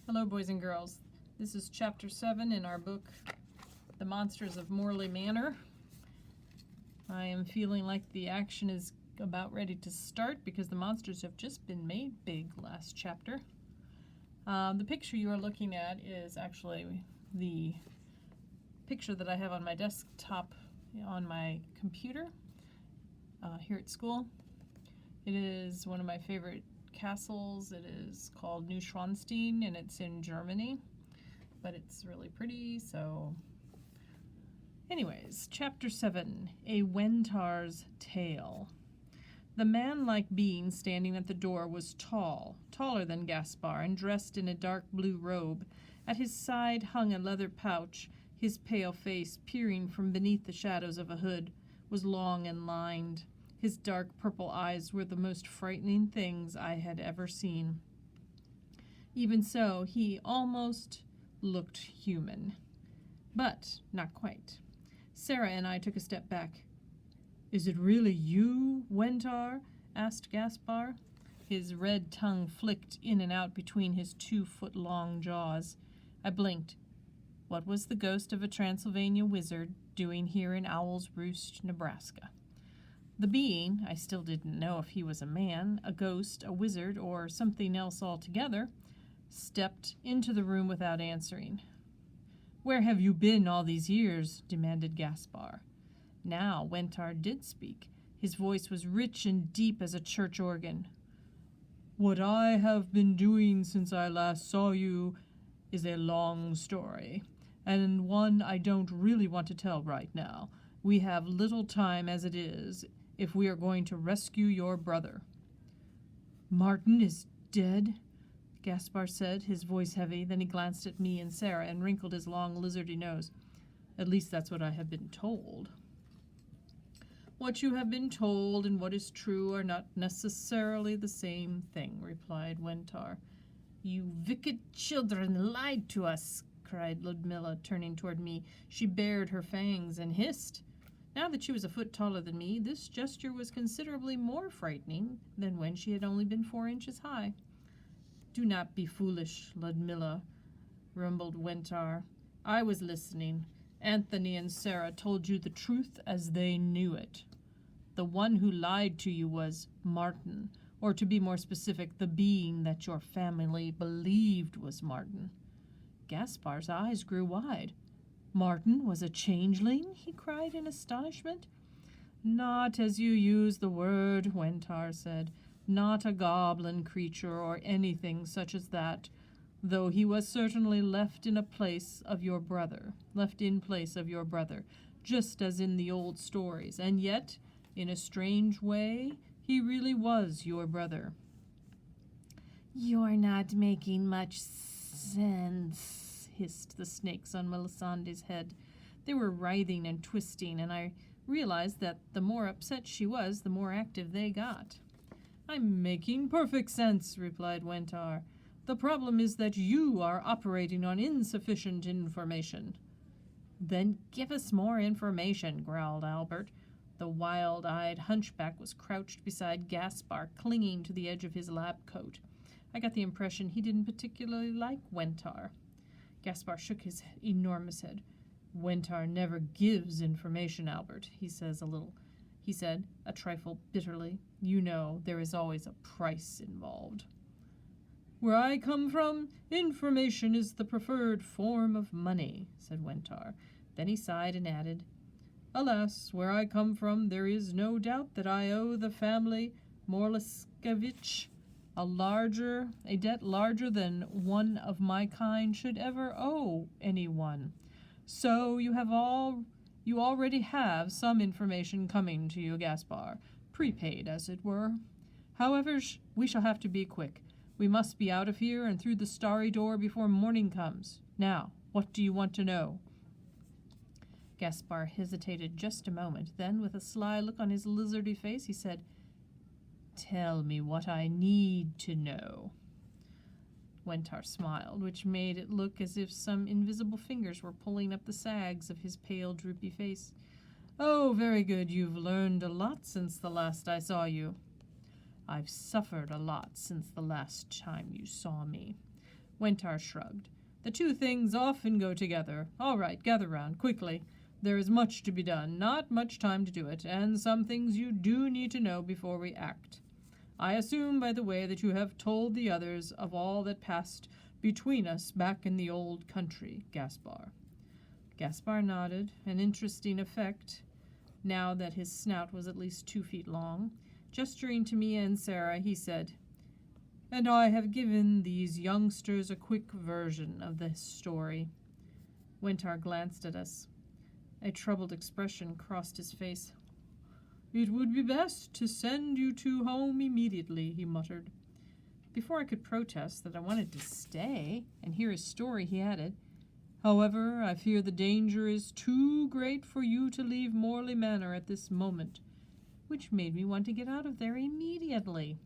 Hello, boys and girls. This is Chapter 7 in our book, The Monsters of Morley Manor. I am feeling like the action is about ready to start because the monsters have just been made big last chapter. The picture you are looking at is actually the picture that I have on my desktop on my computer here at school. It is one of my favorite castles. It is called Neuschwanstein and it's in Germany, but it's really pretty. So anyways, Chapter 7, A Wentar's Tale. The man-like being standing at the door was tall, taller than Gaspar, and dressed in a dark blue robe. At his side hung a leather pouch. His pale face, peering from beneath the shadows of a hood, was long and lined. His dark purple eyes were the most frightening things I had ever seen. Even so, he almost looked human. But not quite. Sarah and I took a step back. "Is it really you, Wentar?" asked Gaspar. His red tongue flicked in and out between his 2-foot-long jaws. I blinked. What was the ghost of a Transylvania wizard doing here in Owl's Roost, Nebraska? The being, I still didn't know if he was a man, a ghost, a wizard, or something else altogether, stepped into the room without answering. "Where have you been all these years?" demanded Gaspar. Now Wentar did speak. His voice was rich and deep as a church organ. "What I have been doing since I last saw you is a long story, and one I don't really want to tell right now. We have little time as it is, if we are going to rescue your brother." "Martin is dead?" Gaspar said, his voice heavy. Then he glanced at me and Sarah and wrinkled his long lizardy nose. "At least that's what I have been told." "What you have been told and what is true are not necessarily the same thing," replied Wentar. "You wicked children lied to us," cried Ludmilla, turning toward me. She bared her fangs and hissed. Now that she was a foot taller than me, this gesture was considerably more frightening than when she had only been 4 inches high. "Do not be foolish, Ludmilla," rumbled Wentar. "I was listening. Anthony and Sarah told you the truth as they knew it. The one who lied to you was Martin, or to be more specific, the being that your family believed was Martin." Gaspar's eyes grew wide. "Martin was a changeling?" he cried in astonishment. "Not as you use the word," Wentar said. "Not a goblin creature or anything such as that, though he was certainly left in place of your brother, just as in the old stories, and yet, in a strange way, he really was your brother." "You're not making much sense," hissed the snakes on Melisandre's head. They were writhing and twisting, and I realized that the more upset she was, the more active they got. "I'm making perfect sense," replied Wentar. "The problem is that you are operating on insufficient information." "Then give us more information," growled Albert. The wild-eyed hunchback was crouched beside Gaspar, clinging to the edge of his lab coat. I got the impression he didn't particularly like Wentar. Gaspar shook his enormous head. "Wentar never gives information, Albert," he said, a trifle bitterly. "You know, there is always a price involved." "Where I come from, information is the preferred form of money," said Wentar. Then he sighed and added, "Alas, where I come from, there is no doubt that I owe the family Morleskevich a debt larger than one of my kind should ever owe anyone. So you already have some information coming to you, Gaspar, prepaid, as it were. However, we shall have to be quick. We must be out of here and through the starry door before morning comes. Now, what do you want to know?" Gaspar hesitated just a moment. Then, with a sly look on his lizardy face, he said, "Tell me what I need to know." Wentar smiled, which made it look as if some invisible fingers were pulling up the sags of his pale, droopy face. "Oh, very good. You've learned a lot since the last I saw you." "I've suffered a lot since the last time you saw me." Wentar shrugged. The two things often go together. All right, gather round, quickly. There is much to be done, not much time to do it, and some things you do need to know before we act. I assume, by the way, that you have told the others of all that passed between us back in the old country, Gaspar. Gaspar nodded, an interesting effect, now that his snout was at least 2 feet long. Gesturing to me and Sarah, he said, "And I have given these youngsters a quick version of this story." Wentar glanced at us. A troubled expression crossed his face. "It would be best to send you two home immediately," he muttered. Before I could protest that I wanted to stay and hear his story, he added, "However, I fear the danger is too great for you to leave Morley Manor at this moment," which made me want to get out of there immediately.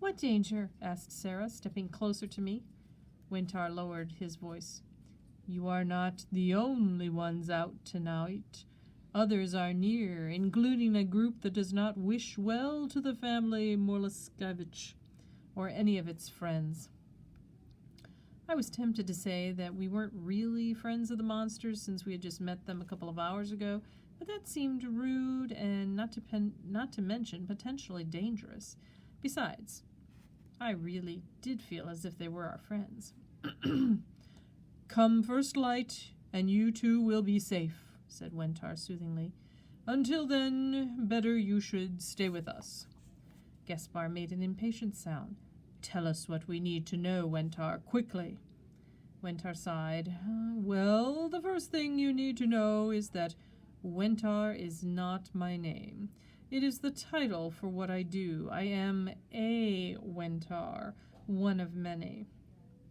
"What danger?" asked Sarah, stepping closer to me. Wentar lowered his voice. "You are not the only ones out tonight. Others are near, including a group that does not wish well to the family Morleskevich or any of its friends." I was tempted to say that we weren't really friends of the monsters since we had just met them a couple of hours ago, but that seemed rude and not to mention potentially dangerous. Besides, I really did feel as if they were our friends. "Come first light, and you two will be safe," said Wentar soothingly. "Until then, better you should stay with us." Gaspar made an impatient sound. "Tell us what we need to know, Wentar, quickly." Wentar sighed. "Well, the first thing you need to know is that Wentar is not my name. It is the title for what I do. I am a Wentar, one of many."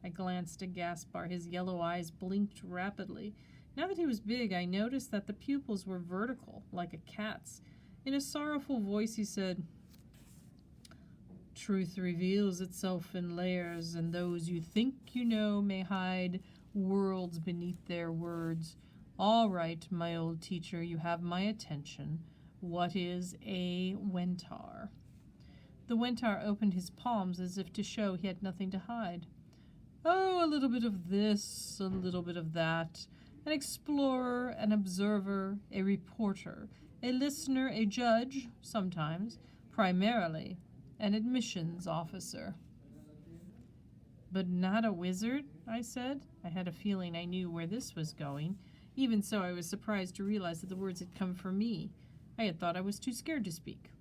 I glanced at Gaspar. His yellow eyes blinked rapidly. Now that he was big, I noticed that the pupils were vertical, like a cat's. In a sorrowful voice, he said, "Truth reveals itself in layers, and those you think you know may hide worlds beneath their words. All right, my old teacher, you have my attention. What is a Wentar?" The Wentar opened his palms as if to show he had nothing to hide. "Oh, a little bit of this, a little bit of that. An explorer, an observer, a reporter, a listener, a judge, sometimes, primarily, an admissions officer." "But not a wizard?" I said. I had a feeling I knew where this was going. Even so, I was surprised to realize that the words had come from me. I had thought I was too scared to speak.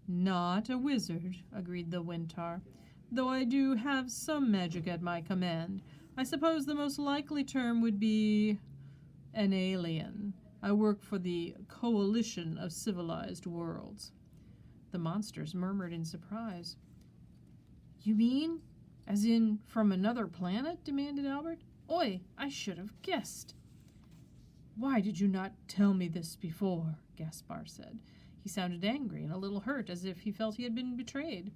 "Not a wizard," agreed the Wentar, "though I do have some magic at my command. I suppose the most likely term would be an alien. I work for the Coalition of Civilized Worlds." The monsters murmured in surprise. "You mean as in from another planet?" demanded Albert. "Oi, I should have guessed." "Why did you not tell me this before?" Gaspar said. He sounded angry and a little hurt, as if he felt he had been betrayed.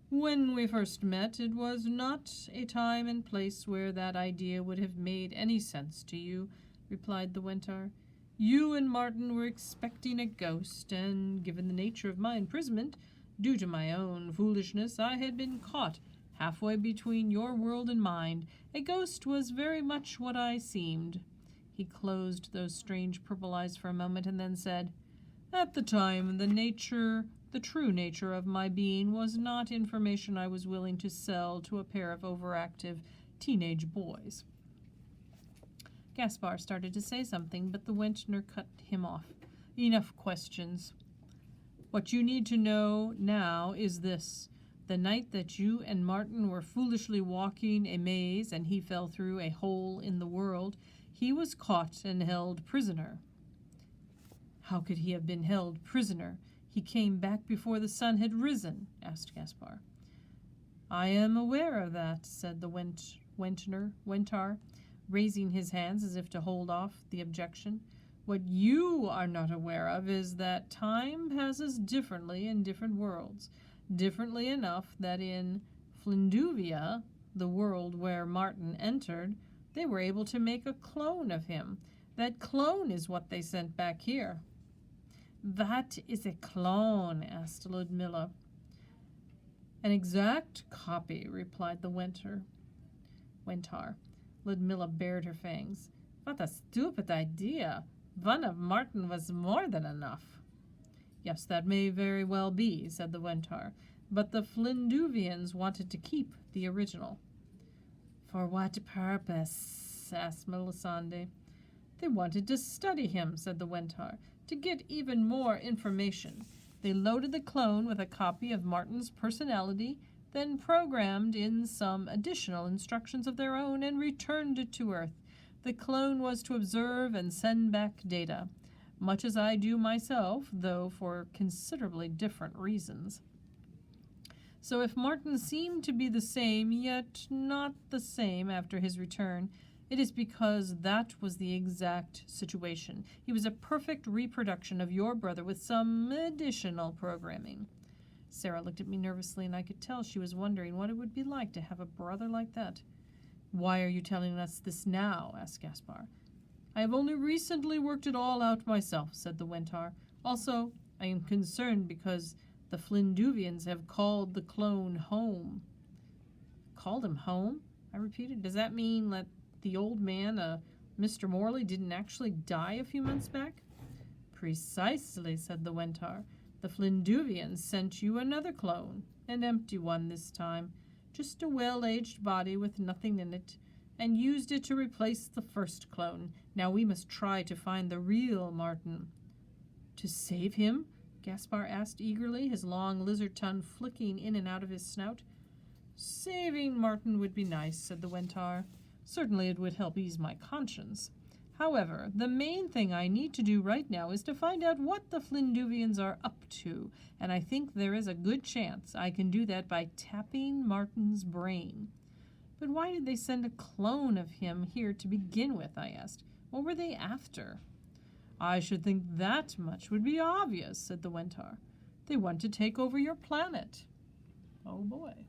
"When we first met, it was not a time and place where that idea would have made any sense to you," replied the Wentar. "You and Martin were expecting a ghost, and given the nature of my imprisonment, due to my own foolishness, I had been caught halfway between your world and mine. A ghost was very much what I seemed." He closed those strange purple eyes for a moment and then said, "At the time, the true nature of my being was not information I was willing to sell to a pair of overactive teenage boys." Gaspar started to say something, but the Wentar cut him off. "Enough questions. What you need to know now is this. The night that you and Martin were foolishly walking a maze and he fell through a hole in the world, he was caught and held prisoner." "How could he have been held prisoner? He came back before the sun had risen," asked Gaspar. "I am aware of that," said the Wentar, raising his hands as if to hold off the objection. "What you are not aware of is that time passes differently in different worlds, differently enough that in Flinduvia, the world where Martin entered, they were able to make a clone of him. That clone is what they sent back here." "That is a clone?" asked Ludmilla. An exact copy, replied the Wentar. Ludmilla bared her fangs. What a stupid idea! One of Martin was more than enough. Yes, that may very well be, said the Wentar, but the Flinduvians wanted to keep the original. For what purpose? Asked Melisande. They wanted to study him, said the Wentar, to get even more information. They loaded the clone with a copy of Martin's personality, then programmed in some additional instructions of their own and returned it to Earth. The clone was to observe and send back data, much as I do myself, though for considerably different reasons. So if Martin seemed to be the same, yet not the same after his return, it is because that was the exact situation. He was a perfect reproduction of your brother with some additional programming. Sarah looked at me nervously, and I could tell she was wondering what it would be like to have a brother like that. Why are you telling us this now? Asked Gaspar. I have only recently worked it all out myself, said the Wentar. Also, I am concerned because the Flinduvians have called the clone home. Called him home? I repeated. Does that mean that the old man, Mr. Morley, didn't actually die a few months back? Precisely, said the Wentar. The Flinduvians sent you another clone, an empty one this time, just a well-aged body with nothing in it, and used it to replace the first clone. Now we must try to find the real Martin. To save him? Gaspar asked eagerly, his long lizard tongue flicking in and out of his snout. Saving Martin would be nice, said the Wentar. Certainly it would help ease my conscience. However, the main thing I need to do right now is to find out what the Flinduvians are up to, and I think there is a good chance I can do that by tapping Martin's brain. But why did they send a clone of him here to begin with, I asked. What were they after? I should think that much would be obvious, said the Wentar. They want to take over your planet. Oh boy.